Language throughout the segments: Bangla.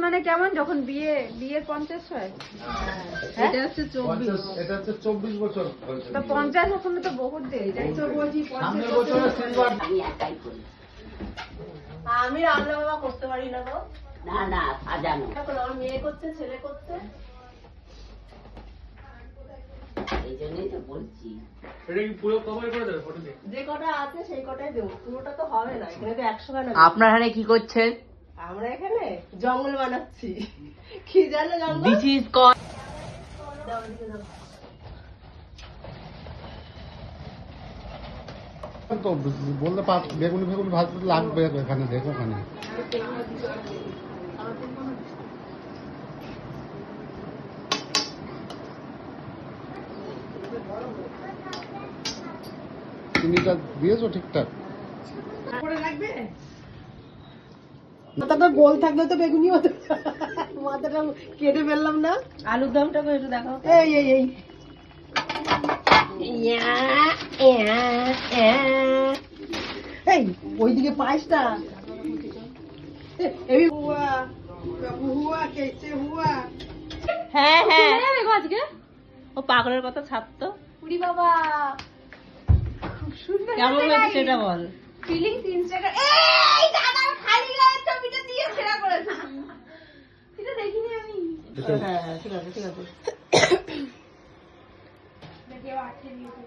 মানে কেমন যখন বিয়ের 50 হয়? এটা হচ্ছে 24। এটা হচ্ছে 24 বছর। তো 50 ওখানে তো বহুত দেরি। তাই তো বলছি 50 বছর আমি একাই করি। আমি রান্না বাবা করতে পারি না গো। না না সাজানো। এখন আমার মেয়ে করছে, ছেলে করছে। এই জন্যই তো বলছি। এটা কি পুরো কভার করে দেবে ফটো দিয়ে? যে কটা আছে সেই কটাই দেবো, পুরোটা তো হবে না, এখানে তো 100 গানা। আপনার এখানে কি করছেন? আমরা এখানে জঙ্গল বানাচ্ছি। কি জানো জঙ্গল? This is call. দাও, এদিকে দাও। তো বললে বেগুনি ভাজতে লাগবে এখানে, দেখো ওখানে। চিনিটা দিয়েছো ঠিকঠাক? মাথাটা গোল থাকলে তো বেগুনি হতো। মাথাটা কেটে ফেললাম না। আলুর দমটা একটু দেখাও। এই এই এই এই ওইদিকে পায়েসটা। হ্যাঁ হ্যাঁ আজকে ও পাগলের কথা ছাড়তো। উড়ি বাবা, খুব সুন্দর কেমন হয়েছে সেটা বল। Feelings Instagram. এই দাদা খালি গায়ের ছবিটা দিয়ে ছেড়া করেছে। এটা দেখিনি আমি। হ্যাঁ হ্যাঁ ঠিক আছে ঠিক আছে। দেখিও আটকে দিয়েছে।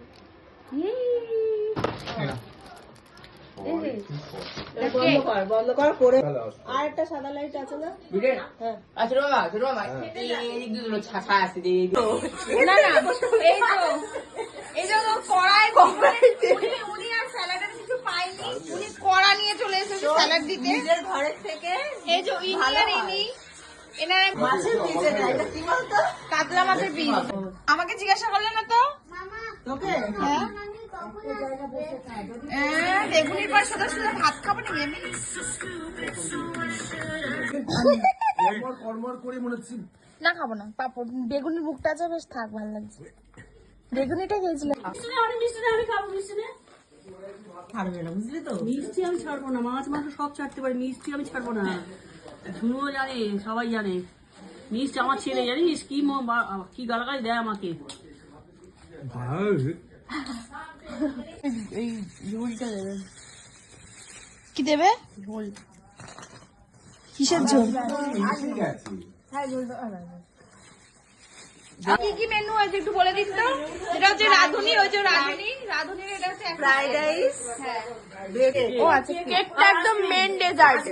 বন্ধ কর করে। আর একটা সাদা লাইট আছে না? হ্যাঁ না না, এই যে কড়াই উনি আর স্যালাডের কিছু পাইনি, উনি কড়া নিয়ে চলে এসেছে স্যালাড দিতে নিজের ঘরের থেকে। এই যে ইনি এনার মাছের পিস এটা, এটা কি বলতো? কাতলা মাছের পিস। আমাকে জিজ্ঞাসা করলে না তো? তোকে বেগুনির পর শুধু শুধু ভাত খাবো নাকি আমি? না খাবো না, পাপড় বেগুনির মুখটা আছে বেশ, থাক ভালো লাগছে। বেগুনিটা খেয়েছিলাম। ছাড়বে না, বুঝলি তো? মিষ্টি আমি ছাড়বো না, মাছ মাংস সব ছাড়তে পারি, মিষ্টি আমি ছাড়বো না। ঝুনুও জানে, সবাই জানে মিষ্টি আমার ছেলে, জানিস কি কি গালাগালি দেয় আমাকে। এই ঝোলটা দেবেন। কি দেবে? ঝোল। কিসের ঝোল? কি কি মেনু আছে একটু বলে দিন তো। এটা হচ্ছে রাঁধুনি, ওই যে রাঁধুনির এটা হচ্ছে ফ্রাইড রাইস। হ্যাঁ। ও আচ্ছা, কেকটা একদম মেন ডেজার্ট।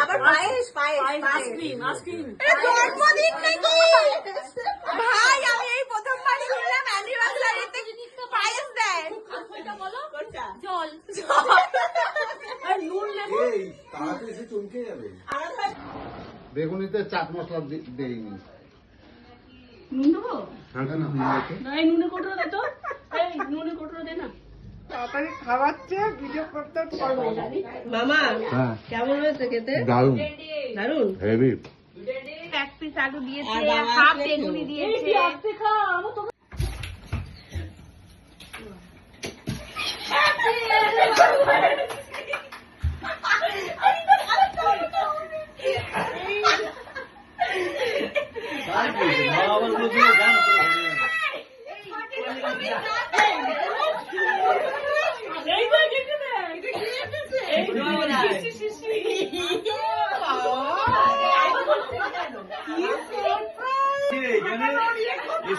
আবার পায়েস পায়েস আইসক্রিম আইসক্রিম জন্মদিন নাকি ভাই? আমি এই প্রথমবার শুনলাম অ্যানিভার্সারিতে পায়েস দেয়। জল বেগুনিতে চাট মশলা দেইনি। নুন দেবো না? এই নুনের কোটরা দে তো, এই নুনের কোটরা দে না। মামা হ্যাঁ, কেমন হয়েছে খেতে? দারুণ, দারুন। হেভি। এক পিস আলু দিয়েছে, আর বাবা হাফ আসলে বেগুনি তো। দিয়েছে। আস্তে খা, আমার তো এখানে